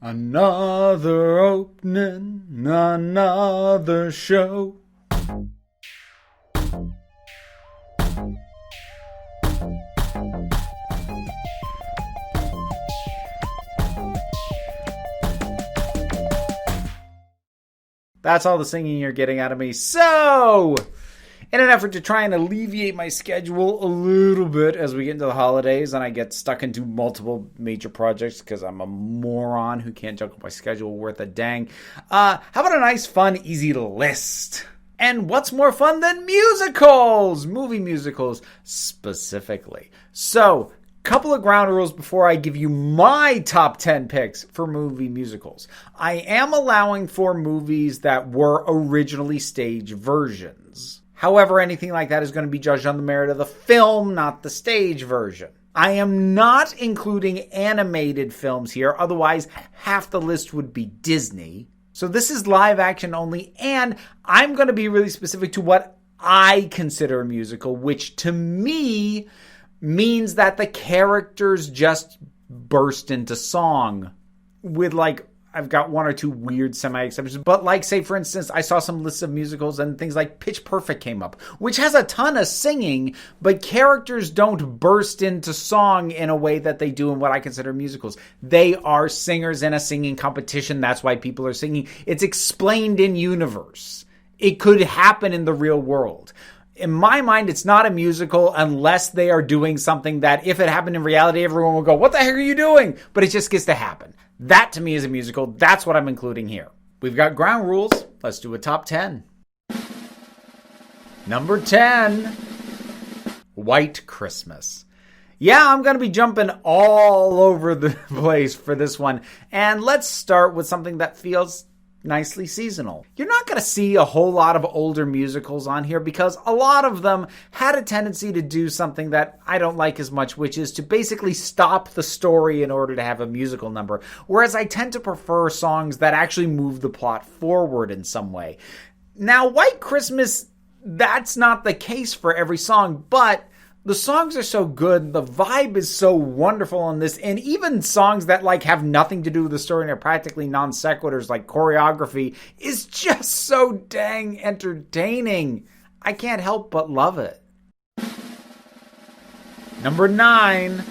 Another opening, another show. That's all the singing you're getting out of me. So, in an effort to try and alleviate my schedule a little bit as we get into the holidays and I get stuck into multiple major projects because I'm a moron who can't juggle my schedule worth a dang, how about a nice, fun, easy list? And what's more fun than musicals? Movie musicals, specifically. So, couple of ground rules before I give you my top 10 picks for movie musicals. I am allowing for movies that were originally stage versions. However, anything like that is going to be judged on the merit of the film, not the stage version. I am not including animated films here, otherwise half the list would be Disney. So this is live action only, and I'm going to be really specific to what I consider a musical, which to me means that the characters just burst into song with I've got one or two weird semi-exceptions, but say for instance, I saw some lists of musicals and things like Pitch Perfect came up, which has a ton of singing, but characters don't burst into song in a way that they do in what I consider musicals. They are singers in a singing competition. That's why people are singing. It's explained in universe. It could happen in the real world. In my mind, it's not a musical unless they are doing something that if it happened in reality, everyone would go, what the heck are you doing? But it just gets to happen. That to me is a musical. That's what I'm including here. We've got ground rules. Let's do a top 10. Number 10, White Christmas. Yeah, I'm going to be jumping all over the place for this one. And let's start with something that feels nicely seasonal. You're not going to see a whole lot of older musicals on here because a lot of them had a tendency to do something that I don't like as much, which is to basically stop the story in order to have a musical number. Whereas I tend to prefer songs that actually move the plot forward in some way. Now, White Christmas, that's not the case for every song, but the songs are so good, the vibe is so wonderful on this, and even songs that have nothing to do with the story and are practically non sequiturs, like choreography, is just so dang entertaining. I can't help but love it. Number 9,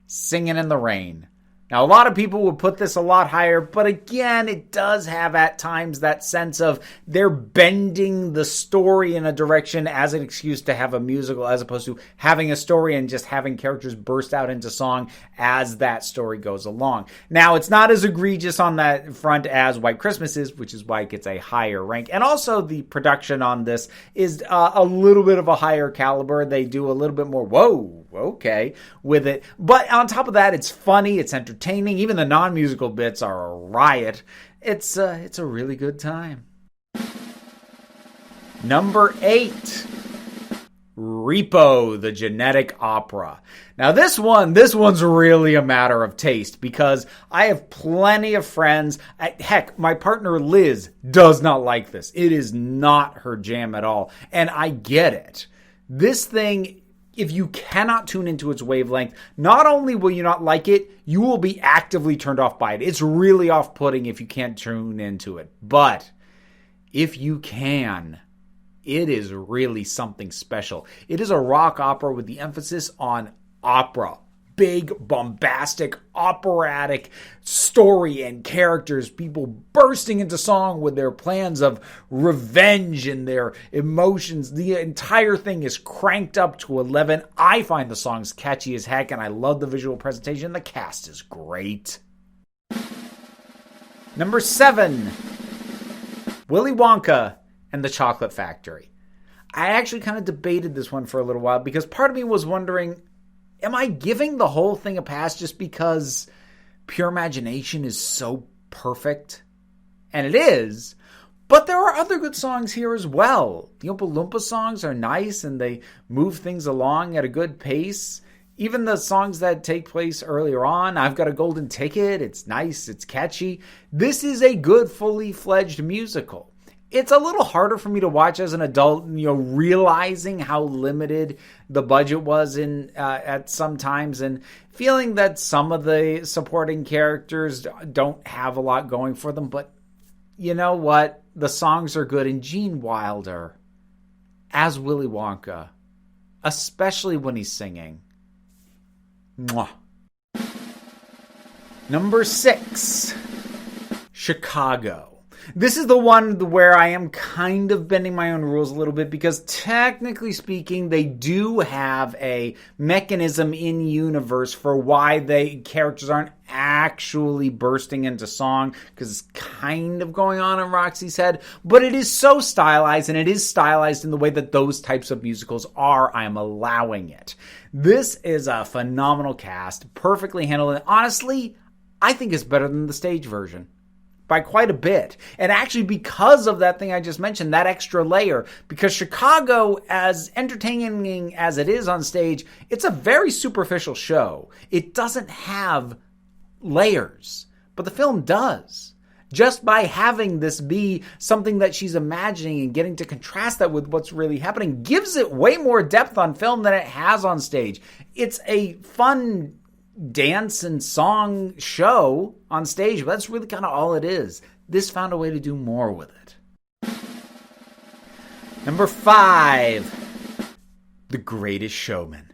Singin' in the Rain. Now, a lot of people would put this a lot higher, but again, it does have at times that sense of they're bending the story in a direction as an excuse to have a musical, as opposed to having a story and just having characters burst out into song as that story goes along. Now, it's not as egregious on that front as White Christmas is, which is why it gets a higher rank. And also, the production on this is a little bit of a higher caliber. They do a little bit more, whoa, okay, with it. But on top of that, it's funny, it's entertaining. Even the non-musical bits are a riot. It's a really good time. Number 8, Repo, the Genetic Opera. Now this one's really a matter of taste because I have plenty of friends. Heck, my partner Liz does not like this. It is not her jam at all. And I get it. This thing, if you cannot tune into its wavelength, not only will you not like it, you will be actively turned off by it. It's really off-putting if you can't tune into it. But if you can, it is really something special. It is a rock opera with the emphasis on opera. Big, bombastic, operatic story and characters, people bursting into song with their plans of revenge and their emotions. The entire thing is cranked up to 11. I find the songs catchy as heck, and I love the visual presentation. The cast is great. Number 7, Willy Wonka and the Chocolate Factory. I actually kind of debated this one for a little while because part of me was wondering, am I giving the whole thing a pass just because Pure Imagination is so perfect? And it is, but there are other good songs here as well. The Oompa Loompa songs are nice and they move things along at a good pace. Even the songs that take place earlier on, I've Got a Golden Ticket, it's nice, it's catchy. This is a good, fully fledged musical. It's a little harder for me to watch as an adult, realizing how limited the budget was at some times, and feeling that some of the supporting characters don't have a lot going for them. But you know what? The songs are good, and Gene Wilder as Willy Wonka, especially when he's singing. Mwah. Number 6, Chicago. This is the one where I am kind of bending my own rules a little bit, because technically speaking, they do have a mechanism in universe for why the characters aren't actually bursting into song, because it's kind of going on in Roxy's head, but it is so stylized, and it is stylized in the way that those types of musicals are. I am allowing it. This is a phenomenal cast, perfectly handled, and honestly, I think it's better than the stage version. By quite a bit. And actually, because of that thing I just mentioned, that extra layer, because Chicago, as entertaining as it is on stage, it's a very superficial show. It doesn't have layers, but the film does. Just by having this be something that she's imagining and getting to contrast that with what's really happening gives it way more depth on film than it has on stage. It's a fun dance and song show on stage, but that's really kind of all it is. This found a way to do more with it. Number 5, The Greatest Showman.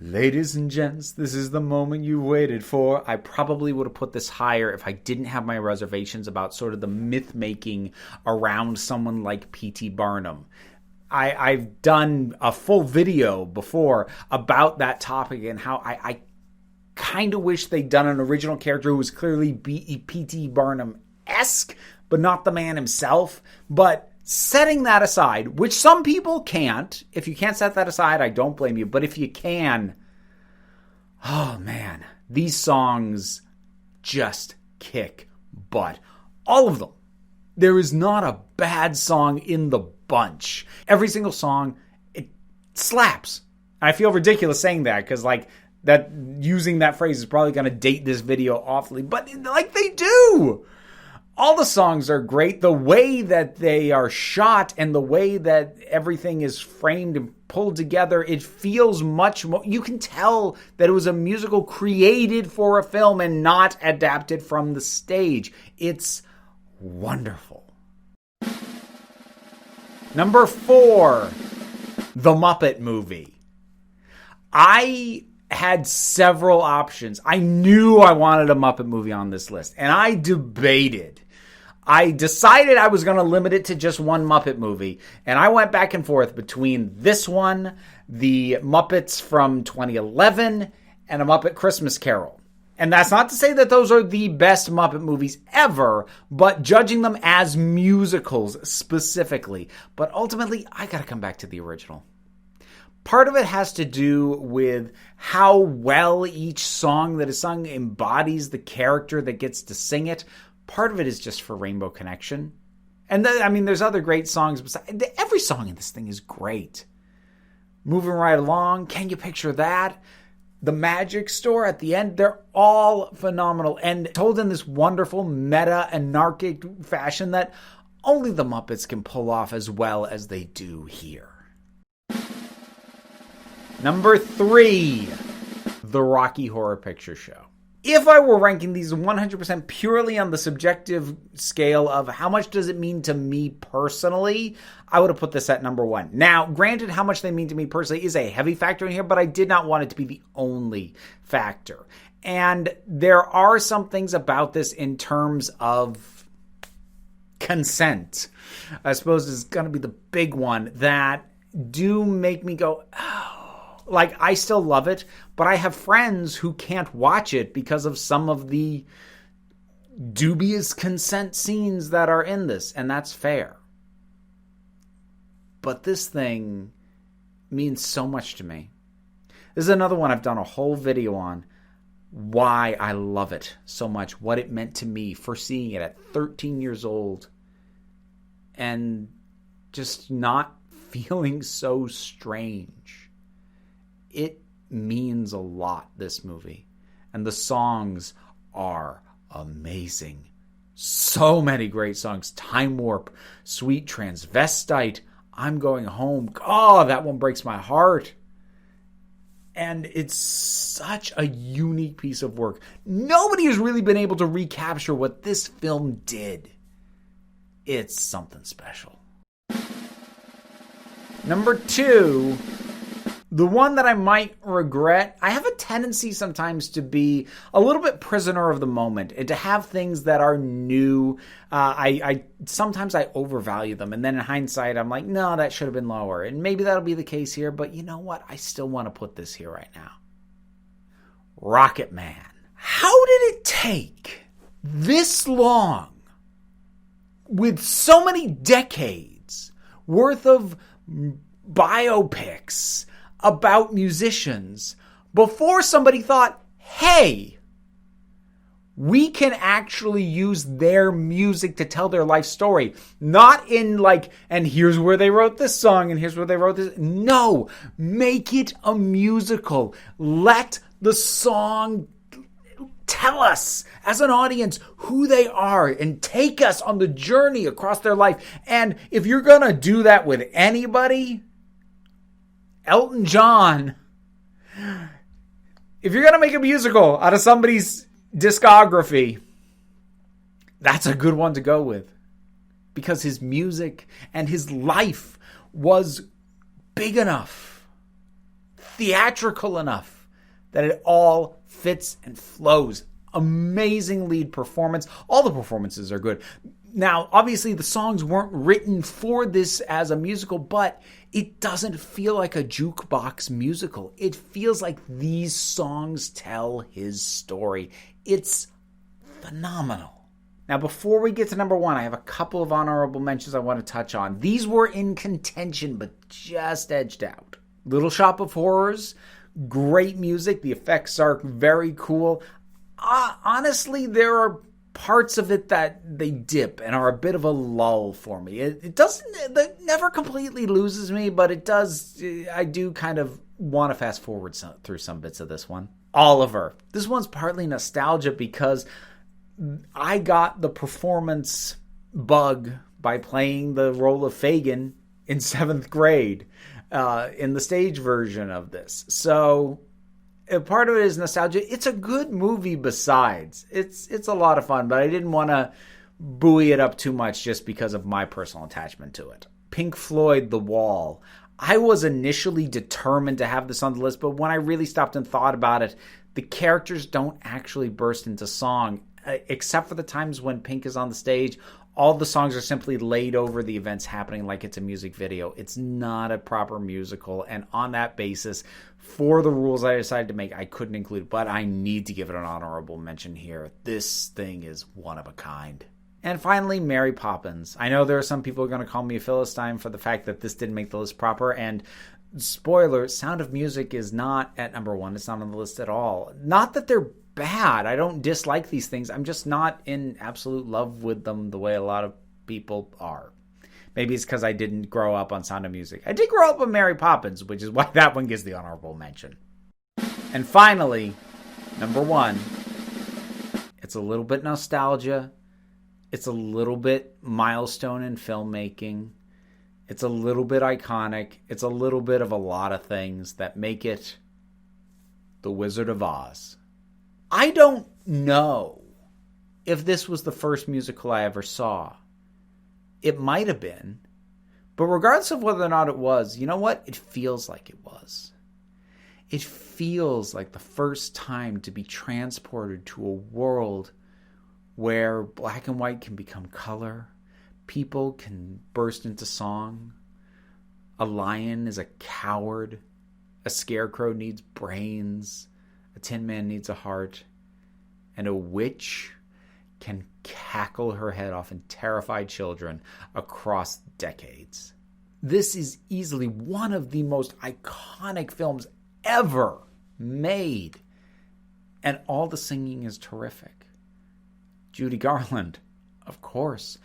Ladies and gents, this is the moment you waited for. I probably would have put this higher if I didn't have my reservations about sort of the myth-making around someone like P.T. Barnum. I've done a full video before about that topic and how I kind of wish they'd done an original character who was clearly P.T. Barnum-esque, but not the man himself. But setting that aside, which some people can't, if you can't set that aside, I don't blame you. But if you can, oh man, these songs just kick butt. All of them. There is not a bad song in the bunch. Every single song, it slaps. I feel ridiculous saying that, because that using that phrase is probably going to date this video awfully, but they do. All the songs are great. The way that they are shot and the way that everything is framed and pulled together, it feels much more. You can tell that it was a musical created for a film and not adapted from the stage. It's wonderful. Number 4, The Muppet Movie. I had several options. I knew I wanted a Muppet movie on this list, and I debated. I decided I was going to limit it to just one Muppet movie, and I went back and forth between this one, the Muppets from 2011, and A Muppet Christmas Carol. And that's not to say that those are the best Muppet movies ever, but judging them as musicals specifically. But ultimately, I got to come back to the original. Part of it has to do with how well each song that is sung embodies the character that gets to sing it. Part of it is just for Rainbow Connection. And there's other great songs. Every song in this thing is great. Moving Right Along, Can You Picture That? The Magic Store at the end, they're all phenomenal and told in this wonderful meta-anarchic fashion that only the Muppets can pull off as well as they do here. Number 3, The Rocky Horror Picture Show. If I were ranking these 100% purely on the subjective scale of how much does it mean to me personally, I would have put this at number 1. Now, granted, how much they mean to me personally is a heavy factor in here, but I did not want it to be the only factor. And there are some things about this in terms of consent, I suppose is going to be the big one, that do make me go, oh. I still love it, but I have friends who can't watch it because of some of the dubious consent scenes that are in this, and that's fair. But this thing means so much to me. This is another one I've done a whole video on, why I love it so much, what it meant to me for seeing it at 13 years old, and just not feeling so strange. It means a lot, this movie. And the songs are amazing. So many great songs. Time Warp, Sweet Transvestite, I'm Going Home. Oh, that one breaks my heart. And it's such a unique piece of work. Nobody has really been able to recapture what this film did. It's something special. Number 2, the one that I might regret. I have a tendency sometimes to be a little bit prisoner of the moment and to have things that are new. Sometimes I overvalue them, and then in hindsight, I'm like, no, that should have been lower. And maybe that'll be the case here, but you know what? I still want to put this here right now. Rocketman. How did it take this long, with so many decades worth of biopics about musicians, before somebody thought, hey, we can actually use their music to tell their life story? Not in like, and here's where they wrote this song, and here's where they wrote this. No, make it a musical. Let the song tell us as an audience who they are and take us on the journey across their life. And if you're going to do that with anybody, Elton John, if you're going to make a musical out of somebody's discography, that's a good one to go with, because his music and his life was big enough, theatrical enough, that it all fits and flows. Amazing lead performance. All the performances are good. Now, obviously, the songs weren't written for this as a musical, but it doesn't feel like a jukebox musical. It feels like these songs tell his story. It's phenomenal. Now, before we get to number 1, I have a couple of honorable mentions I want to touch on. These were in contention, but just edged out. Little Shop of Horrors, great music. The effects are very cool. Honestly, there are parts of it that they dip and are a bit of a lull for me. It never completely loses me, but it does. I do kind of want to fast forward through some bits of this one. Oliver. This one's partly nostalgia because I got the performance bug by playing the role of Fagin in 7th grade in the stage version of this. So part of it is nostalgia. It's a good movie besides. It's a lot of fun, but I didn't want to buoy it up too much just because of my personal attachment to it. Pink Floyd, The Wall. I was initially determined to have this on the list, but when I really stopped and thought about it, the characters don't actually burst into song, except for the times when Pink is on the stage. All the songs are simply laid over the events happening like it's a music video. It's not a proper musical, and on that basis, for the rules I decided to make, I couldn't include it, but I need to give it an honorable mention here. This thing is one of a kind. And finally, Mary Poppins. I know there are some people who are going to call me a Philistine for the fact that this didn't make the list proper, and spoiler, Sound of Music is not at number 1. It's not on the list at all. Not that they're bad. I don't dislike these things. I'm just not in absolute love with them the way a lot of people are. Maybe it's because I didn't grow up on Sound of Music. I did grow up on Mary Poppins, which is why that one gets the honorable mention. And finally, number 1. It's a little bit nostalgia. It's a little bit milestone in filmmaking. It's a little bit iconic. It's a little bit of a lot of things that make it The Wizard of Oz. I don't know if this was the first musical I ever saw. It might have been. But regardless of whether or not it was, you know what? It feels like it was. It feels like the first time to be transported to a world where black and white can become color. People can burst into song. A lion is a coward. A scarecrow needs brains. A tin man needs a heart. And a witch can cackle her head off and terrify children across decades. This is easily one of the most iconic films ever made. And all the singing is terrific. Judy Garland, of course.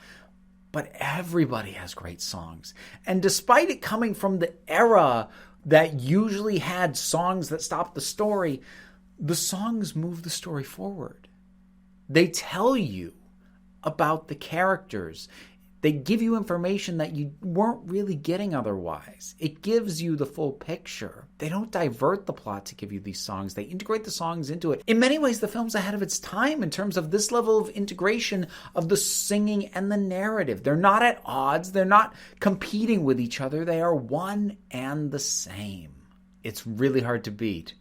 But everybody has great songs. And despite it coming from the era that usually had songs that stopped the story, the songs move the story forward. They tell you about the characters. They give you information that you weren't really getting otherwise. It gives you the full picture. They don't divert the plot to give you these songs. They integrate the songs into it. In many ways, the film's ahead of its time in terms of this level of integration of the singing and the narrative. They're not at odds. They're not competing with each other. They are one and the same. It's really hard to beat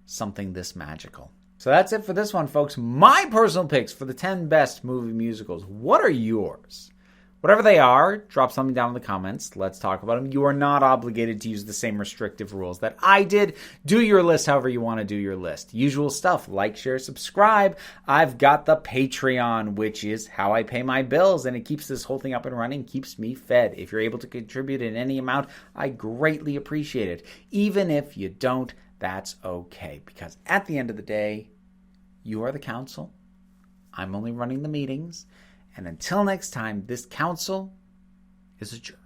something this magical. So that's it for this one, folks. My personal picks for the 10 best movie musicals. What are yours? Whatever they are, drop something down in the comments. Let's talk about them. You are not obligated to use the same restrictive rules that I did. Do your list however you want to do your list. Usual stuff. Like, share, subscribe. I've got the Patreon, which is how I pay my bills, and it keeps this whole thing up and running, keeps me fed. If you're able to contribute in any amount, I greatly appreciate it. Even if you don't, that's okay. Because at the end of the day, you are the council. I'm only running the meetings. And until next time, this council is adjourned.